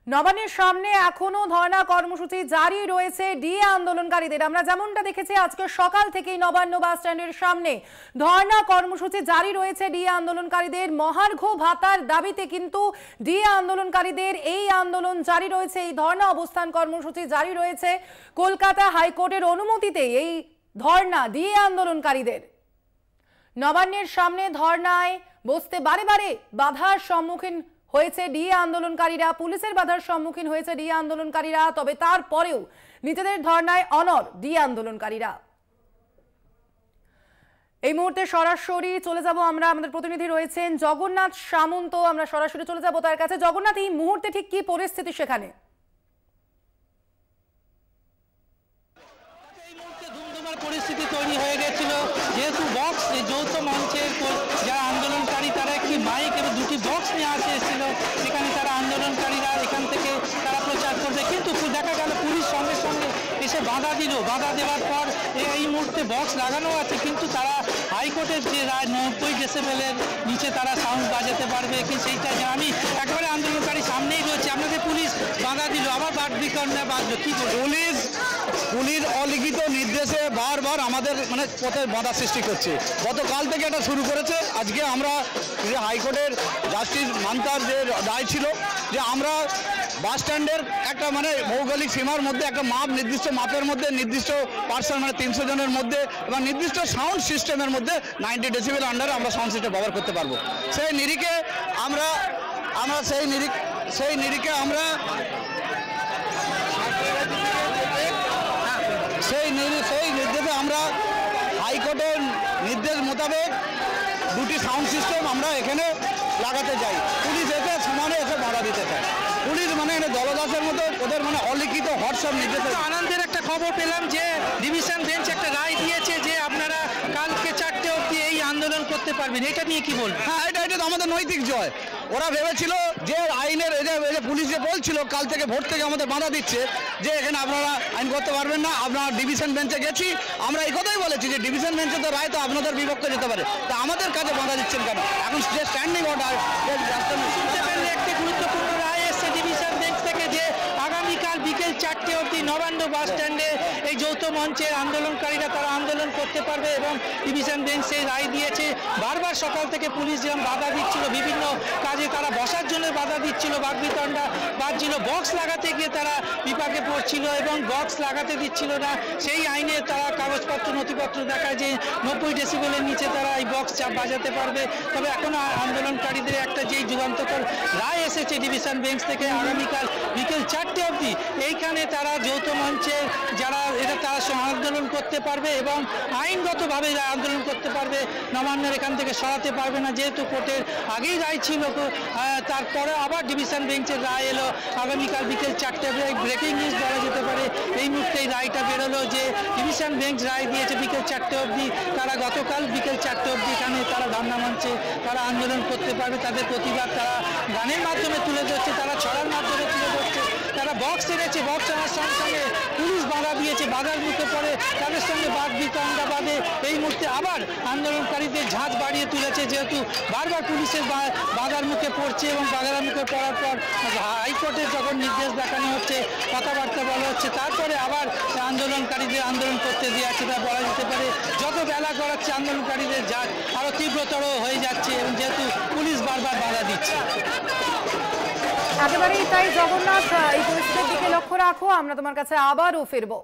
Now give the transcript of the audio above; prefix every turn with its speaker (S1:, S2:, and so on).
S1: নবান্নের সামনে এখনো ধর্ণা কর্মসূচি জারি রয়েছে ডিএ আন্দোলনকারীদের। আমরা যেমনটা দেখেছি আজকে সকাল থেকেই নবান্ন বাস স্ট্যান্ডের সামনে ধর্ণা কর্মসূচি জারি রয়েছে ডিএ আন্দোলনকারীদের। মহার্ঘ ভাতার দাবিতে কিন্তু ডিএ আন্দোলনকারীদের এই আন্দোলন জারি রয়েছে, এই ধর্ণা অবস্থান কর্মসূচি জারি রয়েছে। কলকাতা হাইকোর্টের অনুমতিতে এই ধর্ণা ডিএ আন্দোলনকারীদের। নবান্নের সামনে ধর্ণায় বসতে বারে বারে বাধার সম্মুখীন হয়েছে ডিএ আন্দোলনকারীরা, পুলিশের বাধার সম্মুখীন হয়েছে ডিএ আন্দোলনকারীরা। তবে তারপরেও নিজেদের ধর্ণায় অনড় ডিএ আন্দোলনকারীরা। এই মুহূর্তে সরাসরি চলে যাব আমরা, আমাদের প্রতিনিধি রয়েছেন জগন্নাথ সামন্ত, আমরা সরাসরি চলে যাব তার কাছে। জগন্নাথ, এই মুহূর্তে ঠিক কি পরিস্থিতি সেখানে?
S2: পরিস্থিতি তৈরি হয়ে গেছিল, যেহেতু বক্স যৌথ মঞ্চের যারা আন্দোলনকারী তারা একটি মাইক এবং দুটি বক্স নিয়ে আসে এসেছিল, সেখানে তারা আন্দোলনকারীরা এখান থেকে তারা প্রচার করবে, কিন্তু দেখা গেল পুলিশ সঙ্গে সঙ্গে এসে বাধা দিল। বাধা দেওয়ার পর এই মুহূর্তে বক্স লাগানো আছে, কিন্তু তারা হাইকোর্টের যে রায় 90 ডেসিবেলের নিচে তারা সাউন্ড বাজাতে পারবে কি সেইটা আমি একেবারে আন্দোলনকারী সামনেই রয়েছে। আপনাদের পুলিশ বাধা দিল, আবার বাদবিকরণে বাঁধলো, কি
S3: পুলিশ অলিখিত নির্দেশে বারবার আমাদের পথে বাধা সৃষ্টি করছে। গতকাল থেকে এটা শুরু করেছে। আজকে আমরা হাইকোর্টের জাস্টিস মান্তার যে রায় ছিল যে আমরা বাস স্ট্যান্ডের একটা ভৌগোলিক সীমার মধ্যে একটা নির্দিষ্ট মাপের মধ্যে নির্দিষ্ট পার্সন 300 জনের মধ্যে এবং নির্দিষ্ট সাউন্ড সিস্টেমের মধ্যে 90 ডেসিবেল আন্ডারে আমরা সাউন্ড সিস্টেম ব্যবহার করতে পারবো। সেই নিরিখে আমরা নির্দেশে আমরা হাইকোর্টের নির্দেশ মোতাবেক দুটি সাউন্ড সিস্টেম আমরা এখানে লাগাতে যাই। পুলিশ এসে সমানে এসে বাধা দিতে চায়। পুলিশ দলদাসের মতো ওদের অলিখিত হোয়াটসঅ্যাপ নির্দেশ।
S2: আনন্দের একটা খবর পেলাম যে ডিভিশন বেঞ্চ একটা রায় দিয়েছে যে আপনারা কালকে 4টে অবধি এই আন্দোলন করতে পারবেন। এটা নিয়ে কি বলবেন?
S3: হ্যাঁ, এটা তো আমাদের নৈতিক জয়। ওরা ভেবেছিল যে আইনের পুলিশ যে বলছিল কাল থেকে ভোট থেকে আমাদের বাধা দিচ্ছে যে এখানে আপনারা আইন করতে পারবেন না, আপনারা ডিভিশন বেঞ্চে গেছি। আমরা এই কথাই বলেছি যে ডিভিশন বেঞ্চে তো রায় তো আপনাদের বিপক্ষে যেতে পারে, তা আমাদের কাছে বাধা দিচ্ছেন কেন? এখন যে স্ট্যান্ডিং অর্ডার
S2: একটি গুরুত্বপূর্ণ রায় এসছে ডিভিশন বেঞ্চ থেকে যে আগামীকাল বিকেল 4টে অবধি নবান্ন বাস স্ট্যান্ডে এই যৌথ মঞ্চের আন্দোলনকারীরা তারা আন্দোলন করতে পারবে এবং ডিভিশন বেঞ্চ সেই রায় দিয়েছে। বারবার সকাল থেকে পুলিশ যেমন বাধা দিচ্ছিল, বিভিন্ন কাজে তারা বসার জন্য বাধা দিচ্ছিল, বাগবিতণ্ডা বাজছিল, বক্স লাগাতে গিয়ে তারা বিপাকে পড়ছিল এবং বক্স লাগাতে দিচ্ছিল না। সেই আইনে তারা কাগজপত্র নথিপত্র দেখায় যে 90 ডেসিবেলের নিচে তারা এই বক্স বাজাতে পারবে। তবে এখনো আন্দোলনকারীদের একটা যেই যুগান্তকার রায় এসেছে ডিভিশন বেঞ্চ থেকে আগামীকাল বিকেল 4টে অবধি এইখানে তারা যৌথ মঞ্চে যারা তারা আন্দোলন করতে পারবে এবং আইনগতভাবে আন্দোলন করতে পারবে। নবান্নের এখান থেকে সরাতে পারবে না, যেহেতু কোর্টের আগেই রায় ছিল। তারপরে আবার ডিভিশন বেঞ্চের রায় এলো আগামীকাল বিকেল 4টে। ব্রেকিং নিউজ বলা যেতে পারে, এই মুহূর্তে এই রায়টা বেরোলো যে ডিভিশন বেঞ্চ রায় দিয়েছে বিকেল 4টে অবধি। তারা গতকাল বিকেল 4টে অবধি এখানে তারা ধর্ণা মঞ্চে তারা আন্দোলন করতে পারবে। তাদের প্রতিবাদ তারা গানের মাধ্যমে তুলে ধরছে, তারা ছড়ার মাধ্যমে তুলে ধরছে। তারা বক্স এনেছে, বক্স আনার সঙ্গে সঙ্গে পুলিশ বাধা দিয়েছে, বাধার মুখে পড়ে তাদের সঙ্গে বাদবিতণ্ডা বাদে এই মুহূর্তে আবার আন্দোলনকারীদের ঝাঁজ বাড়িয়ে তুলেছে, যেহেতু বারবার পুলিশের বাধার মুখে পড়ছে এবং বাধার মুখে পড়ার পর হাইকোর্টের যখন নির্দেশ দেখানো হচ্ছে, কথাবার্তা বলা হচ্ছে, তারপরে আবার আন্দোলনকারীদের আন্দোলন করতে দিয়ে আছে। তা বলা যেতে পারে যত বেলা গড়াচ্ছে আন্দোলনকারীদের ঝাঁজ আরও তীব্রতর হয়ে যাচ্ছে এবং যেহেতু পুলিশ বারবার বাধা দিচ্ছে।
S1: একেবারেই তাই জগন্নাথ, এই পরিস্থিতির দিকে লক্ষ্য রাখো, আমরা তোমার কাছে আবারও ফিরবো।